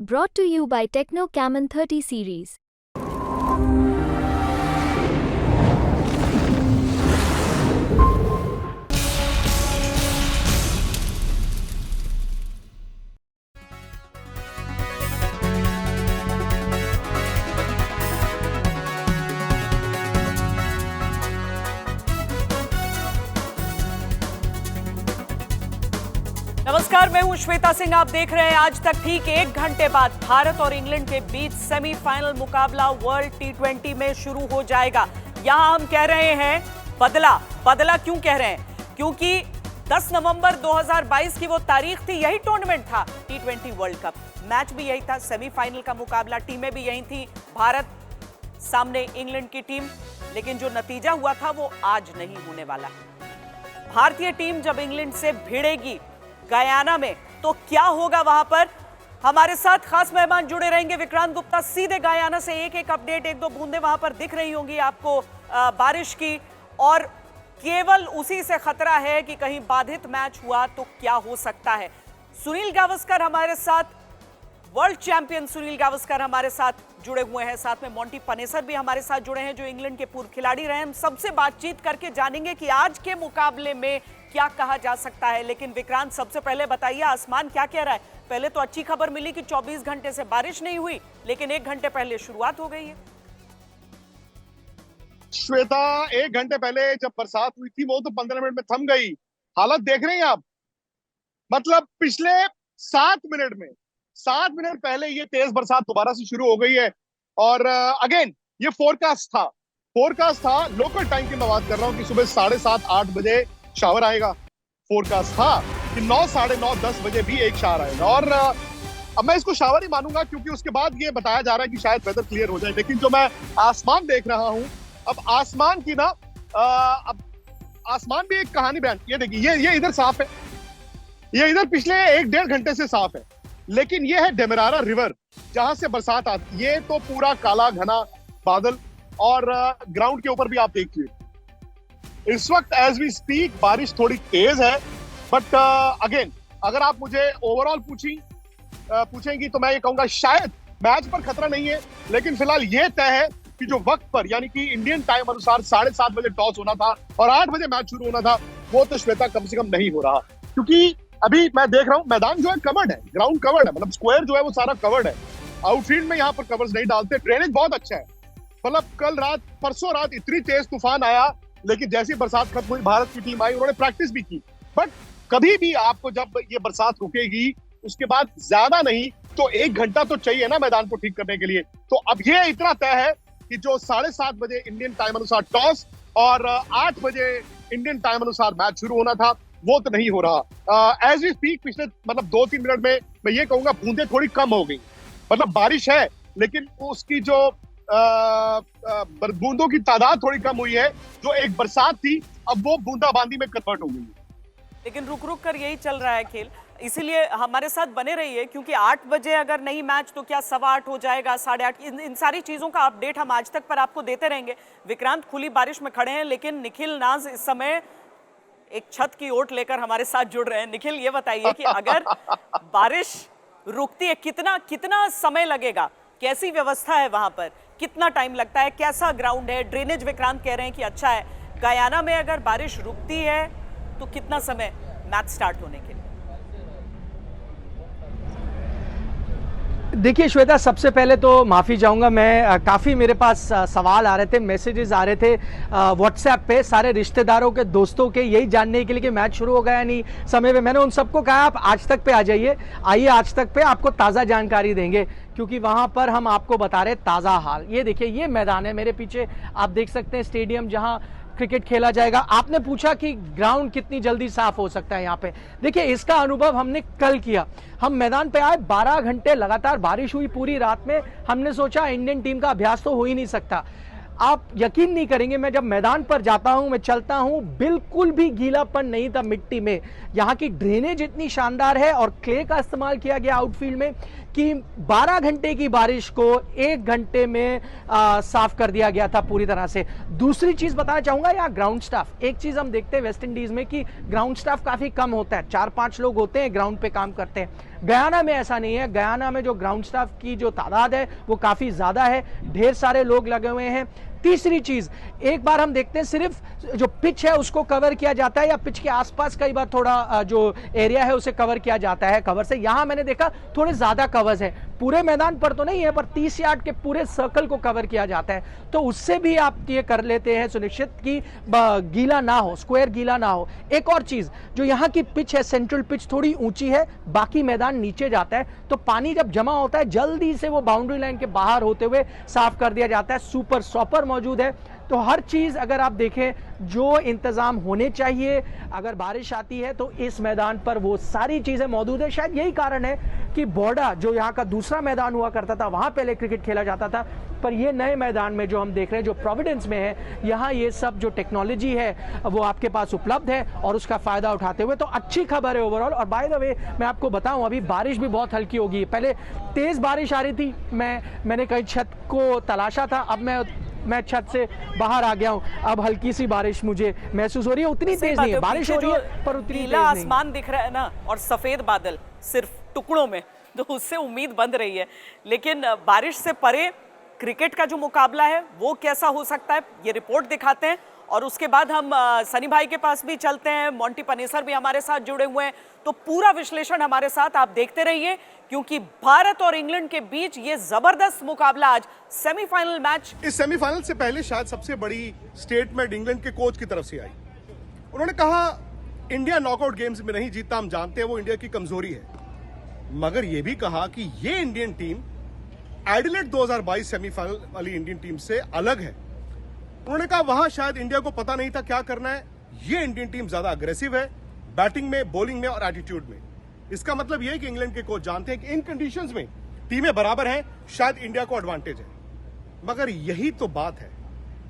Brought to you by Techno Camon 30 series. नमस्कार, मैं हूं श्वेता सिंह। आप देख रहे हैं आज तक। ठीक 1 घंटे बाद भारत और इंग्लैंड के बीच सेमीफाइनल मुकाबला वर्ल्ड टी20 में शुरू हो जाएगा। यहां हम कह रहे हैं बदला क्यों कह रहे हैं? क्योंकि 10 नवंबर 2022 की वो तारीख थी, यही टूर्नामेंट था टी20 वर्ल्ड कप। मैच भी यही था, सेमीफाइनल का मुकाबला, टीमें भी यही थी, भारत सामने इंग्लैंड की टीम। लेकिन जो नतीजा हुआ था वो आज नहीं होने वाला है। भारतीय टीम जब इंग्लैंड से भिड़ेगी गयाना में तो क्या होगा वहां पर? हमारे साथ खास मेहमान जुड़े रहेंगे, विक्रांत गुप्ता। सीधे गयाना से एक अपडेट, 1-2 बूंदे वहां पर दिख रही होंगी आपको बारिश की, और केवल उसी से खतरा है कि कहीं बाधित मैच हुआ तो क्या हो सकता है। सुनील गावस्कर हमारे साथ, वर्ल्ड चैंपियन सुनील गावस्कर हमारे साथ जुड़े हुए हैं। साथ में मोंटी पनेसर भी हमारे साथ जुड़े हैं, जो इंग्लैंड के पूर्व खिलाड़ी रहे। हम सबसे बातचीत करके जानेंगे कि आज के मुकाबले में क्या कहा जा सकता है। लेकिन विक्रांत, सबसे पहले बताइए, आसमान क्या कह रहा है? पहले तो अच्छी खबर मिली कि 24 घंटे से बारिश नहीं हुई, लेकिन 1 घंटे पहले शुरुआत हो गई है। श्वेता, 1 घंटे पहले जब बरसात हुई थी वो तो 15 मिनट में थम गई। हालत देख रहे हैं आप? मतलब पिछले 7 मिनट पहले ये तेज बरसात दोबारा से शुरू हो गई है। और अगेन ये फोरकास्ट था लोकल टाइम की। मैं बात कर रहा हूँ कि सुबह 7:30-8 बजे शावर आएगा। फोरकास्ट था कि 9, 9:30, 10 बजे भी एक शावर आएगा। और अब मैं इसको शावर ही मानूंगा, क्योंकि उसके बाद ये बताया जा रहा है कि शायद वेदर क्लियर हो जाए। लेकिन जो मैं आसमान देख रहा हूँ, अब आसमान की ना अब आसमान भी एक कहानी बयान। ये देखिए, ये इधर साफ है, ये इधर पिछले 1-1.5 घंटे से साफ है। लेकिन ये है डेमरारा रिवर, जहां से बरसात आती। ये तो पूरा काला घना बादल, और ग्राउंड के ऊपर भी आप देखिए इस वक्त एज वी स्पीक बारिश थोड़ी तेज है। बट अगेन, अगर आप मुझे ओवरऑल पूछेंगी तो मैं ये कहूंगा शायद मैच पर खतरा नहीं है। लेकिन फिलहाल ये तय है कि जो वक्त पर, यानी कि इंडियन टाइम अनुसार 7:30 बजे टॉस होना था और 8 बजे मैच शुरू होना था, वो तो श्वेता कम से कम नहीं हो रहा। क्योंकि अभी मैं देख रहा हूँ मैदान जो है कवर्ड है, ग्राउंड कवर्ड है, मतलब स्क्वायर जो है वो सारा कवर्ड है। आउटफील्ड में यहाँ पर कवर्स नहीं डालते। ड्रेनेज बहुत अच्छा है। मतलब परसों रात इतनी तेज तूफान आया, लेकिन जैसी बरसात खत्म हुई भारत की टीम आई, उन्होंने प्रैक्टिस भी की। बट कभी भी आपको जब ये बरसात रुकेगी, उसके बाद ज्यादा नहीं तो 1 घंटा तो चाहिए ना मैदान को ठीक करने के लिए। तो अब ये इतना तय है कि जो 7:30 बजे इंडियन टाइम अनुसार टॉस और 8 बजे इंडियन टाइम अनुसार मैच शुरू होना था, वो तो नहीं हो रहा। एज वी स्पीक पिछले 2-3 मिनट में मैं ये कहूंगा बूंदें थोड़ी कम हो गई। मतलब बारिश है, लेकिन उसकी जो बूंदों की तादाद थोड़ी कम हुई है। जो एक बरसात थी, अब वो बूंदाबांदी में कन्वर्ट हो गई है। लेकिन रुक रुक कर यही चल रहा है खेल, इसीलिए हमारे साथ बने रहिए। क्योंकि 8 बजे अगर नहीं मैच तो क्या 8:15 हो जाएगा, 8:30। इन सारी चीजों का अपडेट हम आज तक पर आपको देते रहेंगे। विक्रांत खुली बारिश में खड़े हैं, लेकिन निखिल नाज इस समय एक छत की ओट लेकर हमारे साथ जुड़ रहे हैं। निखिल, ये बताइए कि अगर बारिश रुकती है, कितना समय लगेगा? कैसी व्यवस्था है वहां पर? कितना टाइम लगता है? कैसा ग्राउंड है? ड्रेनेज विक्रांत कह रहे हैं कि अच्छा है। गयाना में अगर बारिश रुकती है तो कितना समय मैच स्टार्ट होने के लिए? देखिए श्वेता, सबसे पहले तो माफ़ी चाहूँगा मैं, काफ़ी मेरे पास सवाल आ रहे थे, मैसेजेस आ रहे थे व्हाट्सएप पे, सारे रिश्तेदारों के, दोस्तों के, यही जानने के लिए कि मैच शुरू हो गया या नहीं समय पे। मैंने उन सबको कहा आप आज तक पे आ जाइए, आइए आज तक पे, आपको ताज़ा जानकारी देंगे, क्योंकि वहाँ पर हम आपको बता रहे ताज़ा हाल। ये देखिए, ये मैदान है मेरे पीछे, आप देख सकते हैं स्टेडियम जहाँ क्रिकेट खेला जाएगा। आपने पूछा कि ग्राउंड कितनी जल्दी साफ हो सकता है यहाँ पे। देखिए, इसका अनुभव हमने कल किया। हम मैदान पे आए, 12 घंटे लगातार बारिश हुई पूरी रात में। हमने सोचा इंडियन टीम का अभ्यास तो हो ही नहीं सकता। आप यकीन नहीं करेंगे, मैं जब मैदान पर जाता हूं, मैं चलता हूं, बिल्कुल भी गीलापन नहीं था मिट्टी में। यहाँ की ड्रेनेज इतनी शानदार है और क्ले का इस्तेमाल किया गया आउटफील्ड में कि 12 घंटे की बारिश को 1 घंटे में साफ कर दिया गया था पूरी तरह से। दूसरी चीज बताना चाहूंगा, यहाँ ग्राउंड स्टाफ, एक चीज हम देखते हैं वेस्ट इंडीज में कि ग्राउंड स्टाफ काफी कम होता है, 4-5 लोग होते हैं ग्राउंड पे काम करते हैं। गयाना में ऐसा नहीं है। गयाना में जो ग्राउंड स्टाफ की जो तादाद है वो काफी ज्यादा है, ढेर सारे लोग लगे हुए हैं। तीसरी चीज, एक बार हम देखते हैं सिर्फ जो पिच है उसको कवर किया जाता है या पिच के आसपास कई बार थोड़ा जो एरिया है उसे कवर किया जाता है कवर से। यहां मैंने देखा थोड़े ज्यादा कवर्स है, पूरे मैदान पर तो नहीं है पर 30 यार्ड के पूरे सर्कल को कवर किया जाता है, तो उससे भी आप ये कर लेते हैं सुनिश्चित कि गीला ना हो, स्क्वायर गीला ना हो। एक और चीज, जो यहाँ की पिच है, सेंट्रल पिच थोड़ी ऊंची है, बाकी मैदान नीचे जाता है, तो पानी जब जमा होता है जल्दी से वो बाउंड्री लाइन के बाहर होते हुए साफ कर दिया जाता है। सुपर सॉपर मौजूद है, तो हर चीज अगर आप देखें जो इंतजाम होने चाहिए, अगर बारिश आती है तो इस मैदान पर वो सारी चीजें मौजूद है। शायद यही कारण है कि बॉर्डर जो यहाँ का दूसरा मैदान हुआ करता था वहां पहले क्रिकेट खेला जाता था, पर ये नए मैदान में जो हम देख रहे हैं जो प्रोविडेंस में है, यहाँ ये सब जो टेक्नोलॉजी है वो आपके पास उपलब्ध है और उसका फायदा उठाते हुए तो अच्छी खबर है ओवरऑल। और बाय द वे मैं आपको बताऊं, अभी बारिश भी बहुत हल्की होगी। पहले तेज बारिश आ रही थी, मैंने कहीं छत को तलाशा था, अब मैं छत से बाहर आ गया हूं, अब हल्की सी बारिश मुझे महसूस हो रही है। उतनी तेज नहीं है, बारिश हो रही है पर उतनी तेज नहीं। आसमान दिख रहा है ना, और सफेद बादल सिर्फ टुकड़ों में, तो उससे उम्मीद बंध रही है। लेकिन बारिश से परे क्रिकेट का जो मुकाबला है वो कैसा हो सकता है, ये रिपोर्ट दिखाते हैं और उसके बाद हम सनी भाई के पास भी चलते हैं। मोंटी पनेसर भी हमारे साथ जुड़े हुए हैं, तो पूरा विश्लेषण हमारे साथ आप देखते रहिए, क्योंकि भारत और इंग्लैंड के बीच ये जबरदस्त मुकाबला आज सेमीफाइनल मैच। इस सेमीफाइनल से पहले शायद सबसे बड़ी स्टेटमेंट इंग्लैंड के कोच की तरफ से आई। उन्होंने कहा इंडिया नॉकआउट गेम्स में नहीं जीतता, हम जानते हैं वो इंडिया की कमजोरी है, मगर यह भी कहा कि ये इंडियन टीम एडिलेड 2022 सेमीफाइनल वाली इंडियन टीम से अलग है। उन्होंने कहा वहां शायद इंडिया को पता नहीं था क्या करना है, ये इंडियन टीम ज्यादा अग्रेसिव है बैटिंग में, बॉलिंग में और एटीट्यूड में। इसका मतलब यह है कि इंग्लैंड के कोच जानते हैं कि इन कंडीशंस में टीमें बराबर हैं, शायद इंडिया को एडवांटेज है। मगर यही तो बात है,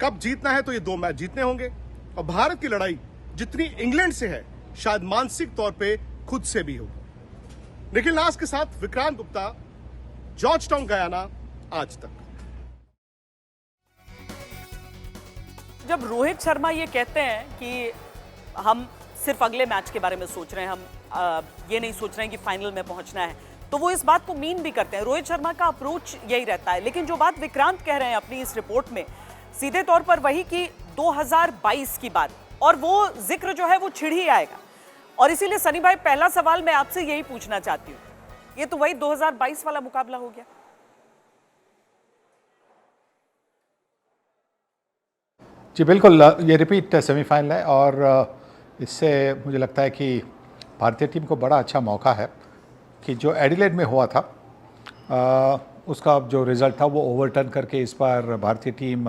कब जीतना है तो ये 2 मैच जीतने होंगे, और भारत की लड़ाई जितनी इंग्लैंड से है शायद मानसिक तौर पे खुद से भी होगी। निखिल नास के साथ Vikrant Gupta, George town Guyana, आज तक। जब रोहित शर्मा ये कहते हैं कि हम सिर्फ अगले मैच के बारे में सोच रहे हैं, हम ये नहीं सोच रहे हैं कि फाइनल में पहुंचना है, तो वो इस बात को मीन भी करते हैं। रोहित शर्मा का अप्रोच यही रहता है। लेकिन जो बात विक्रांत कह रहे हैं अपनी इस रिपोर्ट में, सीधे तौर पर वही कि 2022 की बात, और वो जिक्र जो है वो छिड़ ही आएगा। और इसीलिए सनी भाई, पहला सवाल मैं आपसे यही पूछना चाहती हूँ, ये तो वही 2022 वाला मुकाबला हो गया। जी बिल्कुल, ये रिपीट सेमीफाइनल है और इससे मुझे लगता है कि भारतीय टीम को बड़ा अच्छा मौका है कि जो एडिलेड में हुआ था उसका जो रिज़ल्ट था वो ओवरटर्न करके इस बार भारतीय टीम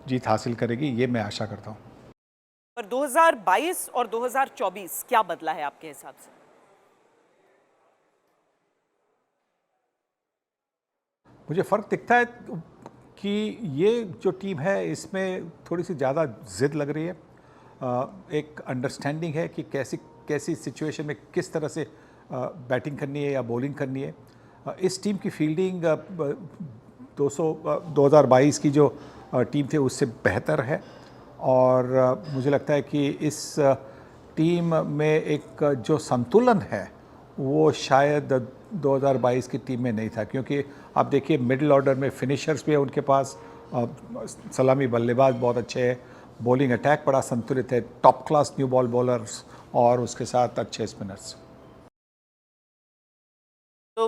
जीत हासिल करेगी, ये मैं आशा करता हूँ। पर 2022 और 2024 क्या बदला है आपके हिसाब से? मुझे फ़र्क दिखता है कि ये जो टीम है इसमें थोड़ी सी ज़्यादा ज़िद लग रही है, एक अंडरस्टैंडिंग है कि कैसी सिचुएशन में किस तरह से बैटिंग करनी है या बॉलिंग करनी है। इस टीम की फील्डिंग 2022 की जो टीम थी उससे बेहतर है, और मुझे लगता है कि इस टीम में एक जो संतुलन है वो शायद 2022 की टीम में नहीं था, क्योंकि आप देखिए मिडिल ऑर्डर में फिनिशर्स भी है उनके पास, सलामी बल्लेबाज बहुत अच्छे हैं, बॉलिंग अटैक बड़ा संतुलित है, top class new ball bowlers और उसके साथ अच्छे स्पिनर्स। तो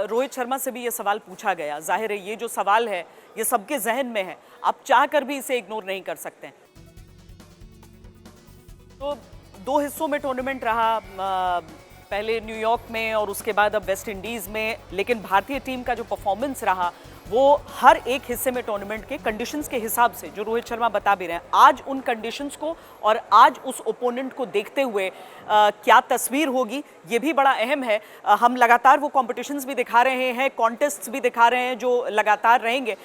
रोहित शर्मा से भी ये सवाल पूछा गया, जाहिर है ये जो सवाल है ये सबके जहन में है, आप चाहकर भी इसे इग्नोर नहीं कर सकते। तो 2 हिस्सों में टूर्नामेंट रहा, पहले न्यूयॉर्क में और उसके बाद अब वेस्ट इंडीज में, लेकिन भारतीय टीम का जो परफॉर्मेंस रहा वो हर एक हिस्से में टूर्नामेंट के कंडीशंस के हिसाब से, जो रोहित शर्मा बता भी रहे हैं, आज उन कंडीशंस को और आज उस ओपोनेंट को देखते हुए क्या तस्वीर होगी ये भी बड़ा अहम है। हम लगातार वो कॉम्पिटिशन्स भी दिखा रहे हैं, कॉन्टेस्ट्स भी दिखा रहे हैं जो लगातार रहेंगे।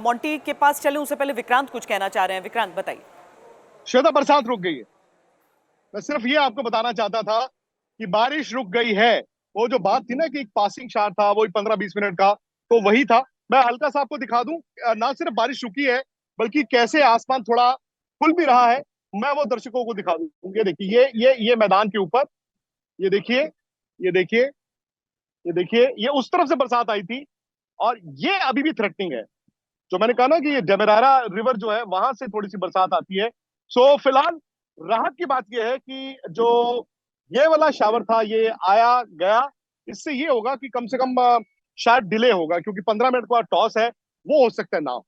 मोंटी के पास चले, उससे पहले विक्रांत कुछ कहना चाह रहे हैं। विक्रांत बताइए। श्वेता, बरसात रुक गई है, मैं सिर्फ ये आपको बताना चाहता था कि बारिश रुक गई है। वो जो बात थी ना कि एक पासिंग शॉट था वो 15-20 मिनट का, तो वही था। मैं हल्का सा आपको दिखा दूं, ना सिर्फ बारिश रुकी है बल्कि कैसे आसमान थोड़ा खुल भी रहा है, मैं वो दर्शकों को दिखा दूं। ये देखिए, ये मैदान के ऊपर, ये देखिए ये देखिए, ये उस तरफ से बरसात आई थी और ये अभी भी थ्रेटनिंग है। जो मैंने कहा ना कि ये डेमेरारा रिवर जो है वहां से थोड़ी सी बरसात आती है। सो फिलहाल राहत की बात यह है कि जो ये वाला शावर था ये आया गया, इससे ये होगा कि कम से कम शायद डिले होगा, क्योंकि 15 मिनट का टॉस है, वो हो सकता है ना।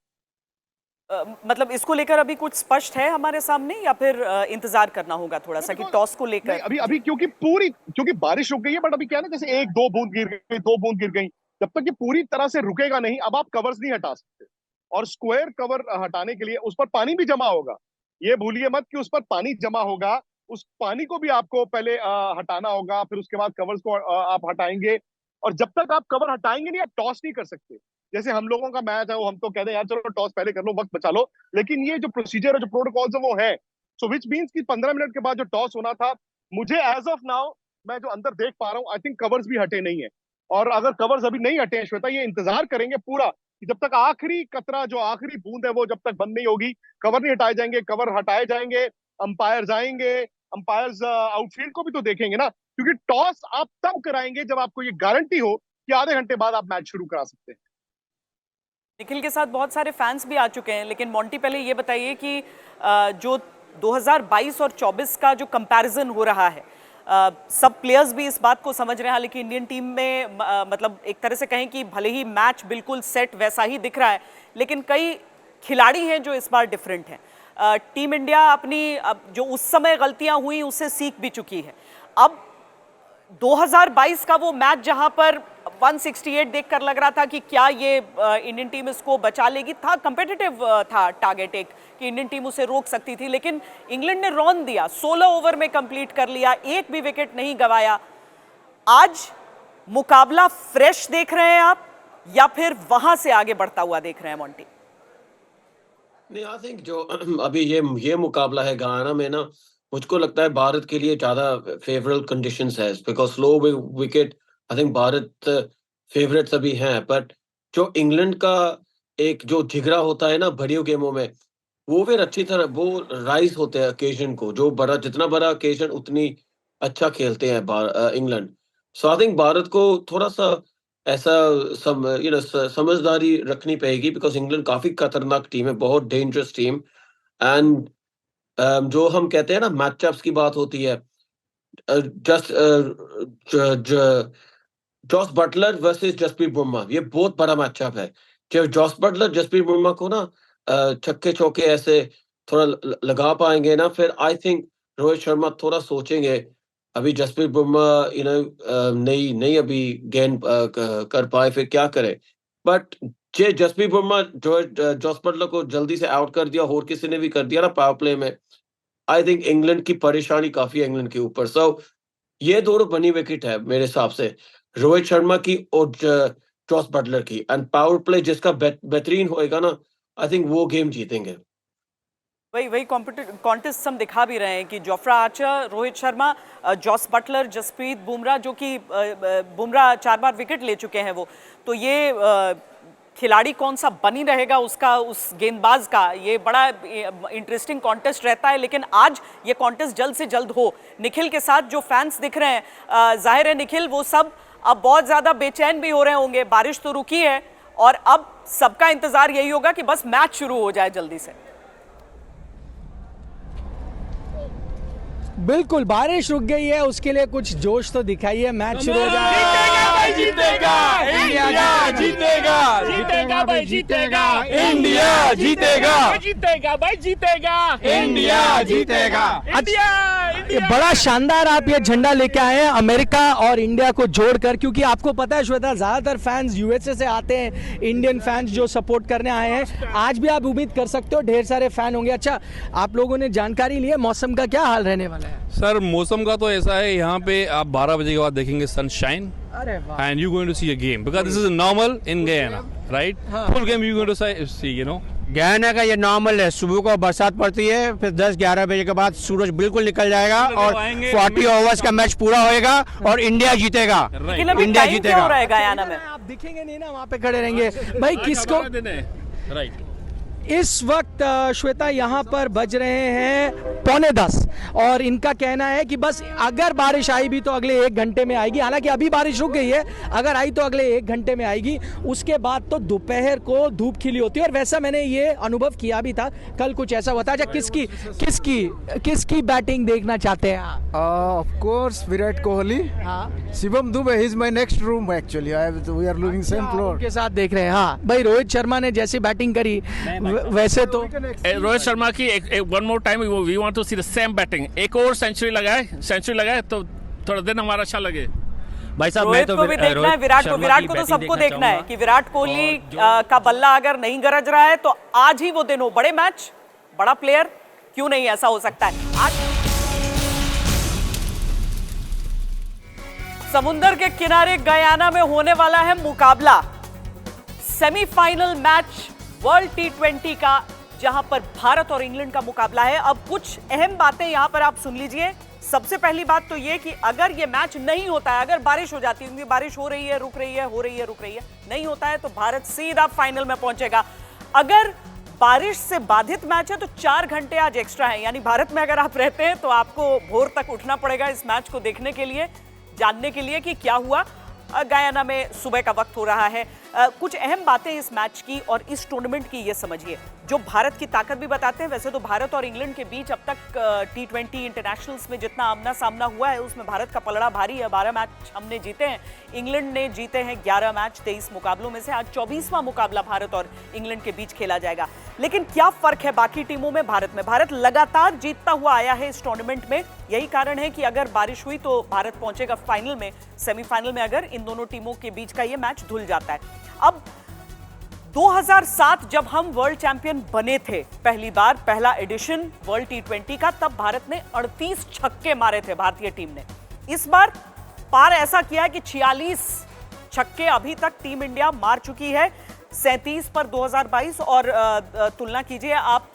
मतलब इसको लेकर अभी कुछ स्पष्ट है हमारे सामने, या फिर इंतजार करना होगा थोड़ा सा कि टॉस को लेकर? अभी क्योंकि बारिश रुक गई है, बट अभी क्या है ना, जैसे 1-2 बूंद गिर गई, 2 बूंद गिर गई, जब तक ये पूरी तरह से रुकेगा नहीं, अब आप कवर्स नहीं हटा सकते। और स्क्वायर कवर हटाने के लिए उस पर पानी भी जमा होगा, ये भूलिए मत कि उस पर पानी जमा होगा। उस पानी को भी आपको पहले हटाना होगा, फिर उसके बाद कवर्स को आप हटाएंगे। और जब तक आप कवर हटाएंगे नहीं, आप टॉस नहीं कर सकते। जैसे हम लोगों का मैच है, वो हम तो कहते हैं यार चलो टॉस पहले कर लो, वक्त बचा लो, लेकिन ये जो प्रोसीजर है, जो प्रोटोकॉल्स है, वो है। सो विच मीन्स कि 15 मिनट के बाद जो टॉस होना था, मुझे एज ऑफ नाउ, मैं जो अंदर देख पा रहा हूँ, आई थिंक कवर्स भी हटे नहीं है। और अगर कवर्स अभी नहीं हटे श्वेता, ये इंतजार करेंगे पूरा कि जब तक आखिरी कतरा, जो आखिरी बूंद है, वो जब तक बंद नहीं होगी, कवर नहीं हटाए जाएंगे। कवर हटाए जाएंगे, अंपायर आएंगे, अंपायर्स आउटफील्ड को भी तो देखेंगे ना, क्योंकि टॉस आप तब कराएंगे जब आपको ये गारंटी हो कि आधे घंटे बाद आप मैच शुरू करा सकते हैं। निखिल के साथ बहुत सारे फैंस भी आ चुके हैं, लेकिन मोंटी पहले ये बताइए कि जो 2022 और 24 का जो कंपैरिजन हो रहा है, सब प्लेयर्स भी इस बात को समझ रहे हैं, हालांकि इंडियन टीम में मतलब एक तरह से कहें कि भले ही मैच बिल्कुल सेट वैसा ही दिख रहा है, लेकिन कई खिलाड़ी हैं जो इस बार डिफरेंट हैं। टीम इंडिया अपनी जो उस समय गलतियां हुई उससे सीख भी चुकी है। अब 2022 का वो मैच जहां पर 168 देखकर लग रहा था कि क्या ये इंडियन टीम इसको बचा लेगी, था कंपेटिटिव था टारगेट एक कि इंडियन टीम उसे रोक सकती थी, लेकिन इंग्लैंड ने रन दिया, 16 ओवर में कंप्लीट कर लिया, एक भी विकेट नहीं गंवाया। आज मुकाबला फ्रेश देख रहे हैं आप, या फिर वहां से आगे बढ़ता हुआ देख रहे हैं मोंटी? नहीं, आई थिंक जो अभी ये मुकाबला है घाना में ना, मुझको लगता है भारत के लिए ज्यादा फेवरेबल कंडीशंस है, because slow wicket I think Bharat favourites अभी हैं। बट जो इंग्लैंड का एक जो जिगरा होता है ना बड़ियों गेमों में, वो फिर अच्छी तरह वो राइज होते हैं ओकेजन को, जो बड़ा जितना बड़ा ओकेजन उतनी अच्छा खेलते हैं England. So I think Bharat को थोड़ा सा ऐसा समझदारी रखनी पड़ेगी, बिकॉज इंग्लैंड काफी खतरनाक टीम है, बहुत डेंजरस टीम। एंड जो हम कहते हैं ना मैचअप्स की बात होती है, Jos Buttler versus Jasprit Bumrah, ये बहुत बड़ा मैचअप है। जब जॉस बटलर जसप्रीत बुमराह को ना छक्के चौके ऐसे थोड़ा लगा पाएंगे ना, फिर आई थिंक रोहित शर्मा थोड़ा सोचेंगे अभी जसप्रीत बुमराह नहीं अभी गेंद कर पाए, फिर क्या करे। बट जे जसप्रीत बुमराह जो जॉस बटलर को जल्दी से आउट कर दिया, और किसी ने भी कर दिया ना पावर प्ले में, आई थिंक इंग्लैंड की परेशानी काफी है इंग्लैंड के ऊपर। सो ये दोनों बनी विकेट है मेरे हिसाब से, रोहित शर्मा की और जॉस बटलर की। एंड पावर प्ले जिसका बेहतरीन होएगा ना, आई थिंक वो गेम जीतेंगे। वही कॉन्टेस्ट हम दिखा भी रहे हैं कि Jofra Archer, Rohit Sharma, Jos Buttler, Jasprit Bumrah, जो कि बुमराह 4 बार विकेट ले चुके हैं, वो तो ये खिलाड़ी कौन सा बनी रहेगा उसका, उस गेंदबाज का, ये बड़ा इंटरेस्टिंग कॉन्टेस्ट रहता है। लेकिन आज ये कॉन्टेस्ट जल्द से जल्द हो। निखिल के साथ जो फैंस दिख रहे हैं, जाहिर है निखिल वो सब अब बहुत ज़्यादा बेचैन भी हो रहे होंगे। बारिश तो रुकी है और अब सबका इंतजार यही होगा कि बस मैच शुरू हो जाए जल्दी से। बिल्कुल, बारिश रुक गई है, उसके लिए कुछ जोश तो दिखाइए, मैच शुरू हो जाए। जीतेगा इंडिया, जीतेगा जीतेगा भाई, जीतेगा इंडिया, जीतेगा जीतेगा भाई, जीतेगा इंडिया, जीतेगा इंडिया। बड़ा शानदार आप ये झंडा लेके आए हैं अमेरिका और इंडिया को जोड़कर, क्योंकि आपको पता है श्वेता, ज्यादातर फैंस यूएसए से आते हैं, इंडियन फैंस जो सपोर्ट करने आए हैं। आज भी आप उम्मीद कर सकते हो ढेर सारे फैन होंगे। अच्छा, आप लोगों ने जानकारी ली है मौसम का क्या हाल रहने वाला है? सर मौसम का तो ऐसा है, यहाँ पे आप 12 बजे के बाद देखेंगे सनशाइन, अरे वाह, and you're going to see a game because this is normal in Guyana, right? Full game you're going to see, you know. Guyana का ये नॉर्मल है, सुबह को बरसात पड़ती है, फिर 10-11 बजे के बाद सूरज बिल्कुल निकल जाएगा और 40 ओवर्स का मैच पूरा होएगा और इंडिया जीतेगा। इंडिया जीतेगा। आप दिखेंगे नहीं ना, वहाँ पे खड़े रहेंगे भाई। किसको राइट इस वक्त श्वेता यहाँ पर बज रहे हैं 9:45 और इनका कहना है कि बस अगर बारिश आई भी तो अगले 1 घंटे में आएगी। हालांकि अभी बारिश रुक गई है, अगर आई तो अगले 1 घंटे में आएगी। उसके बाद तो दोपहर को धूप खिली होती है और वैसा मैंने ये अनुभव किया भी था। कल कुछ ऐसा हुआ था। अच्छा, किसकी बैटिंग देखना चाहते हैं आप? Of course, Virat Kohli. हाँ, Shivam Dube, he's my next room actually. We are living same floor. उनके साथ देख रहे हैं। हाँ भाई, रोहित शर्मा ने जैसी बैटिंग करी वैसे तो रोहित शर्मा की एक one more time we want to see the same batting. एक और सेंचुरी लगाए तो थोड़ा दिन हमारा अच्छा लगे। भाई साहब, रोहित को भी देखना है, विराट को तो सबको देखना है कि विराट कोहली का बल्ला अगर नहीं गरज रहा है तो आज ही वो दिन हो। बड़े मैच, बड़ा प्लेयर, क्यों नहीं ऐसा हो सकता है। आज समुंदर के किनारे गयाना में होने वाला है मुकाबला, सेमीफाइनल मैच वर्ल्ड T20 का, जहां पर भारत और इंग्लैंड का मुकाबला है। अब कुछ अहम बातें यहां पर आप सुन लीजिए। सबसे पहली बात तो ये कि अगर ये मैच नहीं होता है, अगर बारिश हो जाती है, क्योंकि बारिश हो रही है, रुक रही है, हो रही है, रुक रही है, नहीं होता है, तो भारत सीधा फाइनल में पहुंचेगा। अगर बारिश से बाधित मैच है तो 4 घंटे आज एक्स्ट्रा है, यानी भारत में अगर आप रहते हैं तो आपको भोर तक उठना पड़ेगा इस मैच को देखने के लिए, जानने के लिए कि क्या हुआ। गयाना में सुबह का वक्त हो रहा है। कुछ अहम बातें इस मैच की और इस टूर्नामेंट की ये समझिए, जो भारत की ताकत भी बताते हैं। वैसे तो भारत और इंग्लैंड के बीच अब तक T20 इंटरनेशनल्स में जितना आमना सामना हुआ है उसमें भारत का पलड़ा भारी है। 12 मैच हमने जीते हैं, इंग्लैंड ने जीते हैं 11 मैच 23 मुकाबलों में से। आज 24वां मुकाबला भारत और इंग्लैंड के बीच खेला जाएगा। लेकिन क्या फर्क है बाकी टीमों में भारत में? भारत लगातार जीतता हुआ आया है इस टूर्नामेंट में। यही कारण है कि अगर बारिश हुई तो भारत पहुंचेगा फाइनल में, सेमीफाइनल में अगर इन दोनों टीमों के बीच का ये मैच धुल जाता है। अब 2007 जब हम वर्ल्ड चैंपियन बने थे पहली बार, पहला एडिशन वर्ल्ड T20 का, तब भारत ने 38 छक्के मारे थे भारतीय टीम ने। इस बार पार ऐसा किया है कि 46 छक्के अभी तक टीम इंडिया मार चुकी है, 37 पर 2022। और तुलना कीजिए आप,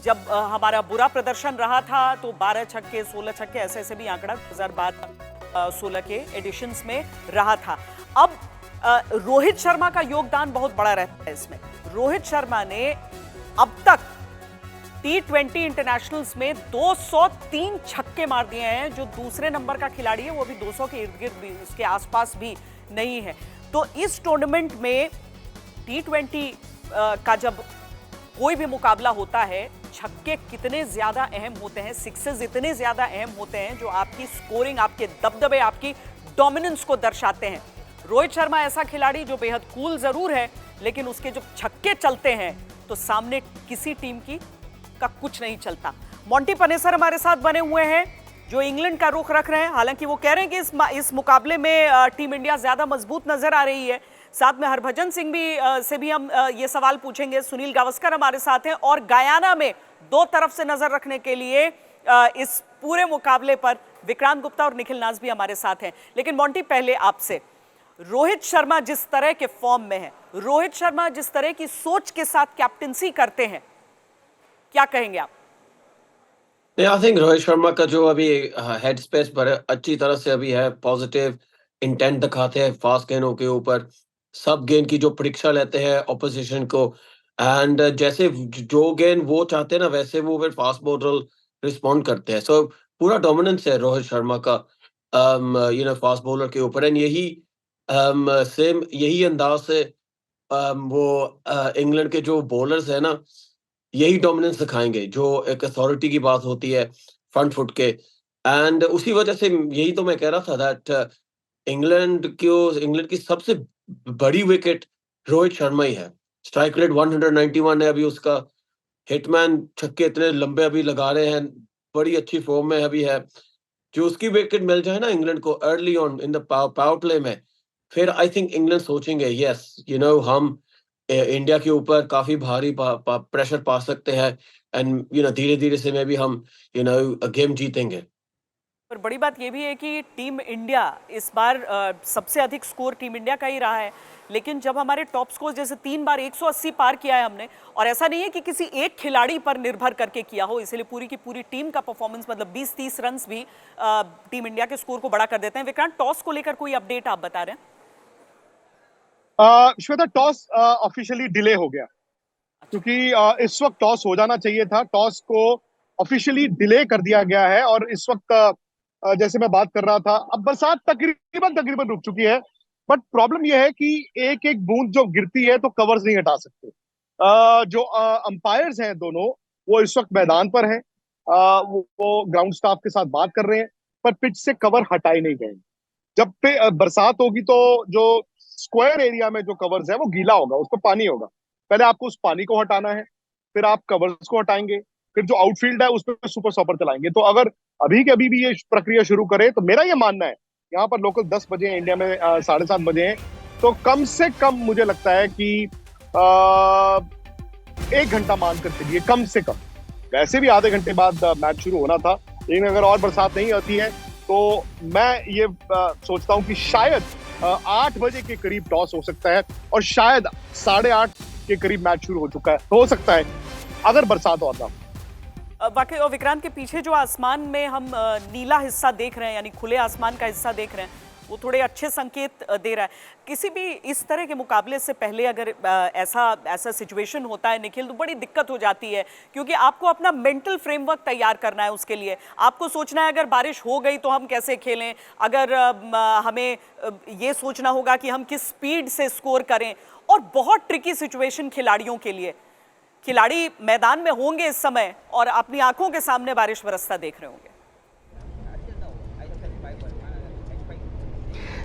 जब हमारा बुरा प्रदर्शन रहा था तो 12 छक्के 16 छक्के ऐसे भी आंकड़ा 2012-16 के एडिशंस में रहा था। अब रोहित शर्मा का योगदान बहुत बड़ा रहता है इसमें। रोहित शर्मा ने अब तक T20 इंटरनेशनल्स में 203 छक्के मार दिए हैं, जो दूसरे नंबर का खिलाड़ी है वो अभी 200 के इर्द गिर्द भी, उसके आसपास भी नहीं है। तो इस टूर्नामेंट में T20 का जब कोई भी मुकाबला होता है, छक्के कितने ज्यादा अहम होते हैं, सिक्सेस इतने ज्यादा अहम होते हैं जो आपकी स्कोरिंग, आपके दबदबे, आपकी डोमिनेंस को दर्शाते हैं। रोहित शर्मा ऐसा खिलाड़ी जो बेहद कूल जरूर है, लेकिन उसके जब छक्के चलते हैं तो सामने किसी टीम का कुछ नहीं चलता। मोंटी पनेसर हमारे साथ बने हुए हैं जो इंग्लैंड का रुख रख रहे हैं। हालांकि वो कह रहे हैं कि इस मुकाबले में टीम इंडिया ज्यादा मजबूत नजर आ रही है। साथ में हरभजन सिंह से भी हम ये सवाल पूछेंगे। सुनील गावस्कर हमारे साथ हैं और गयाना में दो तरफ से नजर रखने के लिए इस पूरे मुकाबले पर विक्रांत गुप्ता और निखिल नाज भी हमारे साथ हैं। लेकिन मोंटी, पहले आपसे, रोहित शर्मा जिस तरह के फॉर्म में है, रोहित शर्मा जिस तरह की सोच के साथ कैप्टनसी करते हैं, क्या कहेंगे आप? आई थिंक रोहित शर्मा का जो अभी हेड स्पेस पर अच्छी तरह से अभी है, पॉजिटिव इंटेंट दिखाते हैं फास्ट गेंदों के ऊपर, सब गेंद की जो परीक्षा लेते हैं ऑपोजिशन को, एंड जैसे जो गेंद वो चाहते हैं ना वैसे वो फिर फास्ट बॉलर रिस्पॉन्ड करते हैं। सो पूरा डोमिनेंस है रोहित शर्मा का फास्ट बॉलर के ऊपर, एंड यही सेम यही अंदाज से वो इंग्लैंड के जो बॉलर्स है ना, यही डोमिनेंस दिखाएंगे, जो एक अथॉरिटी की बात होती है फ्रंट फुट के। एंड उसी वजह से यही तो मैं कह रहा था दैट इंग्लैंड की सबसे बड़ी विकेट रोहित शर्मा ही है। स्ट्राइक रेट 191 है अभी उसका, हिटमैन छक्के इतने लंबे अभी लगा रहे हैं, बड़ी अच्छी फॉर्म में अभी है। जो उसकी विकेट मिल जाए ना इंग्लैंड को early on in the power play में, फिर आई थिंक इंग्लैंड सोचेंगे यस हम इंडिया के ऊपर काफी भारी प्रेशर पा सकते हैं, एंड धीरे धीरे से में भी हम गेम जीतेंगे। पर बड़ी बात यह भी है कि टीम इंडिया इस बार सबसे अधिक स्कोर टीम इंडिया का ही रहा है। लेकिन जब हमारे टॉप स्कोर जैसे 3 बार 180 पार किया है हमने, और ऐसा नहीं है कि किसी एक खिलाड़ी पर निर्भर करके किया हो, इसलिए पूरी की पूरी टीम का परफॉर्मेंस, मतलब 20-30 रन भी टीम इंडिया के स्कोर को बड़ा कर देते हैं। विक्रांत, टॉस को लेकर कोई अपडेट आप बता रहे हैं? श्वेता, टॉस ऑफिशियली डिले हो गया क्योंकि इस वक्त टॉस हो जाना चाहिए था। टॉस को ऑफिशियली डिले कर दिया गया है और इस वक्त जैसे मैं बात कर रहा था, अब बरसात तकरीबन तकरीबन रुक चुकी है। बट प्रॉब्लम यह है कि एक एक बूंद जो गिरती है तो कवर्स नहीं हटा सकते। जो अंपायर्स हैं दोनों, वो इस वक्त मैदान पर हैं। वो ग्राउंड स्टाफ के साथ बात कर रहे हैं, पर पिच से कवर हटाए नहीं गए। जब पे बरसात होगी तो जो स्क्वायर एरिया में जो कवर्स है वो गीला होगा, उस पर पानी होगा। पहले आपको उस पानी को हटाना है, फिर आप कवर्स को हटाएंगे, फिर जो आउटफील्ड है उस पर सुपर सॉपर चलाएंगे। तो अगर अभी के अभी भी ये प्रक्रिया शुरू करे तो मेरा ये मानना है, यहाँ पर लोकल 10 बजे हैं, इंडिया में 7:30 बजे हैं, तो कम से कम मुझे लगता है कि 1 घंटा मान कर चलिए, कम से कम। वैसे भी आधे घंटे बाद मैच शुरू होना था, लेकिन अगर और बरसात नहीं आती है तो मैं ये सोचता हूं कि शायद 8 बजे के करीब टॉस हो सकता है और शायद 8:30 के करीब मैच शुरू हो सकता है अगर बरसात और ना। वाकई, और विक्रांत के पीछे जो आसमान में हम नीला हिस्सा देख रहे हैं, यानी खुले आसमान का हिस्सा देख रहे हैं, वो थोड़े अच्छे संकेत दे रहा है। किसी भी इस तरह के मुकाबले से पहले अगर ऐसा सिचुएशन होता है निखिल, तो बड़ी दिक्कत हो जाती है, क्योंकि आपको अपना मेंटल फ्रेमवर्क तैयार करना है। उसके लिए आपको सोचना है अगर बारिश हो गई तो हम कैसे खेलें, अगर हमें ये सोचना होगा कि हम किस स्पीड से स्कोर करें। और बहुत ट्रिकी सिचुएशन खिलाड़ियों के लिए। खिलाड़ी मैदान में होंगे इस समय और अपनी आंखों के सामने बारिश बरसता देख रहे होंगे।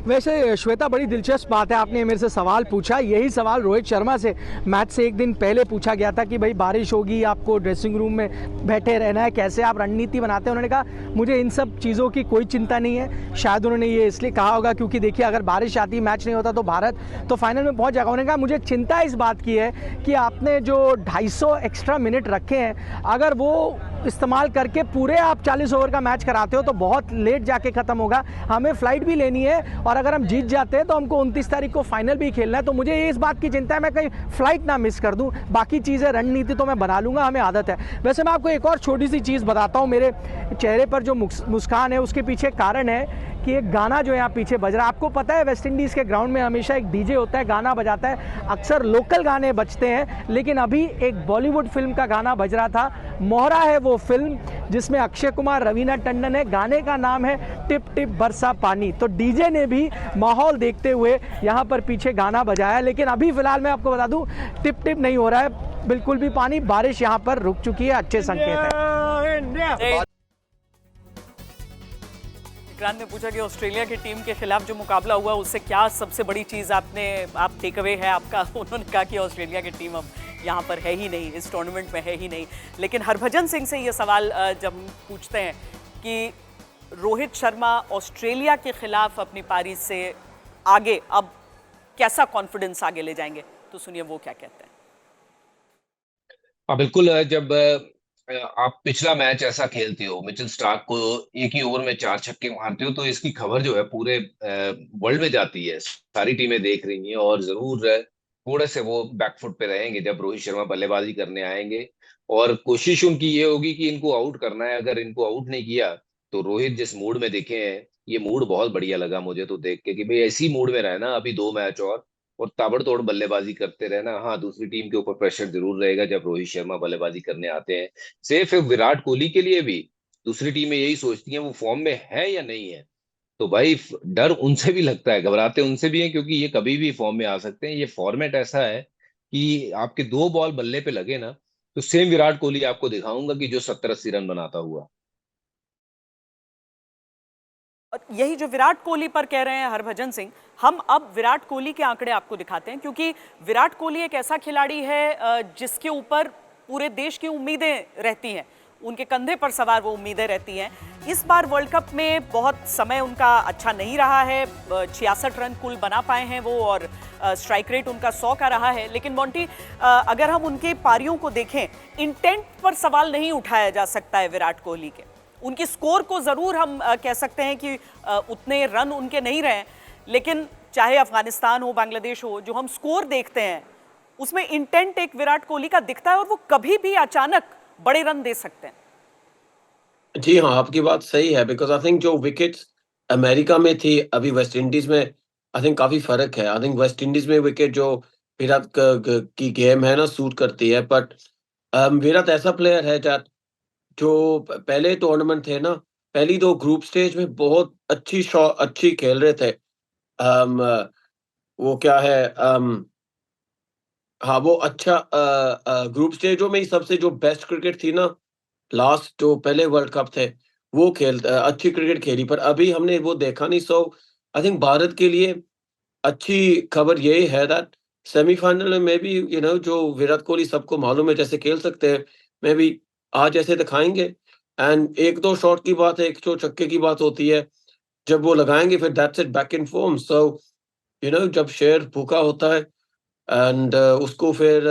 वैसे श्वेता, बड़ी दिलचस्प बात है, आपने मेरे से सवाल पूछा। यही सवाल रोहित शर्मा से मैच से एक दिन पहले पूछा गया था कि भाई बारिश होगी, आपको ड्रेसिंग रूम में बैठे रहना है, कैसे आप रणनीति बनाते हैं। उन्होंने कहा मुझे इन सब चीज़ों की कोई चिंता नहीं है। शायद उन्होंने ये इसलिए कहा होगा क्योंकि देखिए, अगर बारिश आती, मैच नहीं होता तो भारत तो फाइनल में पहुँच जाएगा। उन्होंने कहा मुझे चिंता इस बात की है कि आपने जो 250 एक्स्ट्रा मिनट रखे हैं, अगर वो इस्तेमाल करके पूरे आप 40 ओवर का मैच कराते हो तो बहुत लेट जाके ख़त्म होगा। हमें फ्लाइट भी लेनी है और अगर हम जीत जाते हैं तो हमको 29 तारीख को फाइनल भी खेलना है। तो मुझे इस बात की चिंता है मैं कहीं फ्लाइट ना मिस कर दूं। बाकी चीज़ें, रणनीति तो मैं बना लूँगा, हमें आदत है। वैसे मैं आपको एक और छोटी सी चीज़ बताता हूँ। मेरे चेहरे पर जो मुस्कान है उसके पीछे कारण है कि एक गाना जो यहाँ पीछे बज रहा है। आपको पता है वेस्ट इंडीज़ के ग्राउंड में हमेशा एक डीजे होता है, गाना बजाता है। अक्सर लोकल गाने बजते हैं, लेकिन अभी एक बॉलीवुड फिल्म का गाना बज रहा था। मोहरा है वो फिल्म जिसमें अक्षय कुमार, रवीना टंडन है। गाने का नाम है टिप टिप बरसा पानी। तो डीजे ने भी माहौल देखते हुए यहाँ पर पीछे गाना बजाया। लेकिन अभी फिलहाल मैं आपको बता दूँ, टिप टिप नहीं हो रहा है बिल्कुल भी पानी। बारिश यहाँ पर रुक चुकी है, अच्छे संकेत है। विक्रांत ने पूछा कि ऑस्ट्रेलिया की टीम के खिलाफ जो मुकाबला हुआ उससे क्या सबसे बड़ी चीज़ आप टेक अवे है आपका। उन्होंने कहा कि ऑस्ट्रेलिया की टीम अब यहाँ पर है ही नहीं, इस टूर्नामेंट में है ही नहीं। लेकिन हरभजन सिंह से ये सवाल जब पूछते हैं कि रोहित शर्मा ऑस्ट्रेलिया के खिलाफ अपनी पारी से आगे अब कैसा कॉन्फिडेंस आगे ले जाएंगे, तो सुनिए वो क्या कहते हैं। बिल्कुल, जब आप पिछला मैच ऐसा खेलते हो, मिचेल स्टार्क को एक ही ओवर में 4 छक्के मारते हो, तो इसकी खबर जो है पूरे वर्ल्ड में जाती है। सारी टीमें देख रही हैं और जरूर थोड़े से वो बैकफुट पे रहेंगे जब रोहित शर्मा बल्लेबाजी करने आएंगे। और कोशिश उनकी ये होगी कि इनको आउट करना है। अगर इनको आउट नहीं किया तो रोहित जिस मूड में दिखे हैं, ये मूड बहुत बढ़िया लगा मुझे तो देख के कि भाई ऐसी मूड में रहना अभी 2 मैच और ताबड़तोड़ बल्लेबाजी करते रहना। हाँ, दूसरी टीम के ऊपर प्रेशर जरूर रहेगा जब रोहित शर्मा बल्लेबाजी करने आते हैं। सेफ है विराट कोहली के लिए भी। दूसरी टीमें यही सोचती हैं वो फॉर्म में है या नहीं है, तो भाई डर उनसे भी लगता है, घबराते उनसे भी हैं, क्योंकि ये कभी भी फॉर्म में आ सकते हैं। ये फॉर्मेट ऐसा है कि आपके 2 बॉल बल्ले पे लगे ना, तो सेम विराट कोहली आपको दिखाऊंगा कि जो 70-80 रन बनाता हुआ। और यही जो विराट कोहली पर कह रहे हैं हरभजन सिंह, हम अब विराट कोहली के आंकड़े आपको दिखाते हैं, क्योंकि विराट कोहली एक ऐसा खिलाड़ी है जिसके ऊपर पूरे देश की उम्मीदें रहती हैं, उनके कंधे पर सवार वो उम्मीदें रहती हैं। इस बार वर्ल्ड कप में बहुत समय उनका अच्छा नहीं रहा है, 66 रन कुल बना पाए हैं वो, और स्ट्राइक रेट उनका 100 का रहा है। लेकिन मोंटी, अगर हम उनके पारियों को देखें, इंटेंट पर सवाल नहीं उठाया जा सकता है विराट कोहली के। उनकी स्कोर को ज़रूर हम कह सकते हैं कि उतने रन उनके नहीं रहे, लेकिन चाहे अफगानिस्तान हो, बांग्लादेश हो, जो हम स्कोर देखते हैं उसमें इंटेंट एक विराट कोहली का दिखता है और वो कभी भी अचानक बड़े रन दे सकते हैं। जी हाँ, आपकी बात सही है, बिकॉज आई थिंक जो विकेट्स अमेरिका में थी, अभी वेस्ट इंडीज में आई थिंक काफी फर्क है। आई थिंक वेस्ट इंडीज में विकेट जो विराट की गेम है ना सूट करती है, बट विराट ऐसा प्लेयर है जो पहले टूर्नामेंट थे ना, पहली 2 ग्रुप स्टेज में बहुत अच्छी खेल रहे थे। वो क्या है, हाँ, वो अच्छा ग्रुप स्टेजों में ही सबसे जो बेस्ट क्रिकेट थी ना, लास्ट जो पहले वर्ल्ड कप थे, वो अच्छी क्रिकेट खेली, पर अभी हमने वो देखा नहीं। सो आई थिंक भारत के लिए अच्छी खबर यही है दैट सेमीफाइनल में भी जो विराट कोहली सबको मालूम है जैसे खेल सकते हैं, मैं भी आज ऐसे दिखाएंगे। एंड 1-2 शॉट की बात है, 1-2 छक्के की बात होती है, जब वो लगाएंगे फिर that's it, back in form. So जब शेर भूखा होता है एंड उसको फिर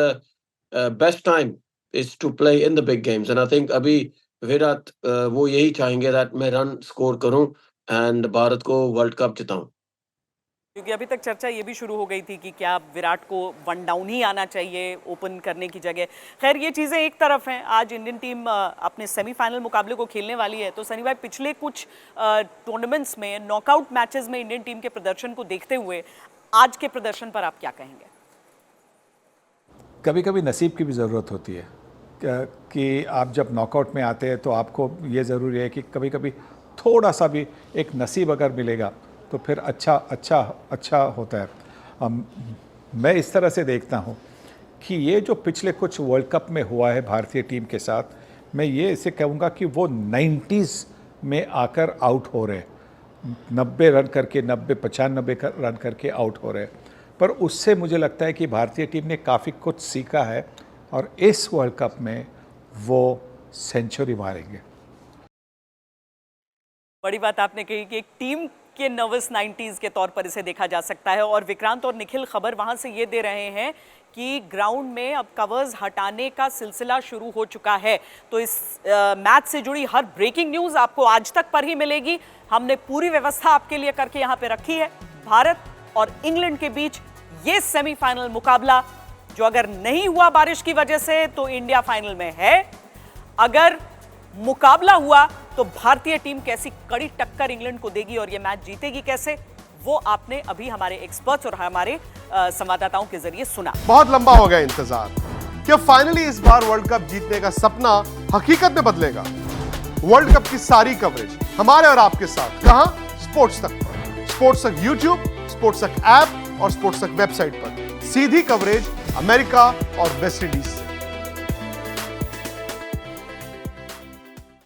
best time is to play in the big games, and I think अभी विराट वो यही चाहेंगे दैट मैं रन स्कोर करूं एंड भारत को वर्ल्ड कप जिताऊं। क्योंकि अभी तक चर्चा ये भी शुरू हो गई थी कि क्या विराट को 1 डाउन ही आना चाहिए ओपन करने की जगह। खैर ये चीज़ें एक तरफ हैं, आज इंडियन टीम अपने सेमीफाइनल मुकाबले को खेलने वाली है। तो सनी भाई, पिछले कुछ टूर्नामेंट्स में, नॉकआउट मैचेस में इंडियन टीम के प्रदर्शन को देखते हुए आज के प्रदर्शन पर आप क्या कहेंगे? कभी कभी नसीब की भी ज़रूरत होती है कि आप जब नॉकआउट में आते हैं तो आपको ये ज़रूरी है कि कभी कभी थोड़ा सा भी एक नसीब अगर मिलेगा तो फिर अच्छा होता है। मैं इस तरह से देखता हूँ कि ये जो पिछले कुछ वर्ल्ड कप में हुआ है भारतीय टीम के साथ, मैं ये इसे कहूँगा कि वो 90s में आकर आउट हो रहे, 90 रन करके 95 रन करके आउट हो रहे। पर उससे मुझे लगता है कि भारतीय टीम ने काफ़ी कुछ सीखा है और इस वर्ल्ड कप में वो सेंचुरी मारेंगे। बड़ी बात आपने कही कि एक टीम के नर्वस 90s के तौर पर इसे देखा जा सकता है। और विक्रांत और निखिल खबर वहां से ये दे रहे हैं कि ग्राउंड में अब कवर्स हटाने का सिलसिला शुरू हो चुका है। तो इस मैच से जुड़ी हर ब्रेकिंग न्यूज़ आपको आज तक पर ही मिलेगी। हमने पूरी व्यवस्था आपके लिए करके यहाँ पे रखी है। भारत और इंग्लैंड के बीच ये सेमीफाइनल मुकाबला, जो अगर नहीं हुआ बारिश की वजह से तो इंडिया फाइनल में है, अगर मुकाबला हुआ तो भारतीय टीम कैसी कड़ी टक्कर इंग्लैंड को देगी और ये मैच जीतेगी कैसे, वो आपने अभी हमारे एक्सपर्ट्स और हमारे संवाददाताओं के जरिए सुना। बहुत लंबा हो गया इंतजार, क्या फाइनली इस बार वर्ल्ड कप जीतने का सपना हकीकत में बदलेगा? वर्ल्ड कप की सारी कवरेज हमारे और आपके साथ, कहां? स्पोर्ट्स तक यूट्यूब, स्पोर्ट्स तक ऐप और स्पोर्ट्स तक वेबसाइट पर। सीधी कवरेज अमेरिका और वेस्ट इंडीज।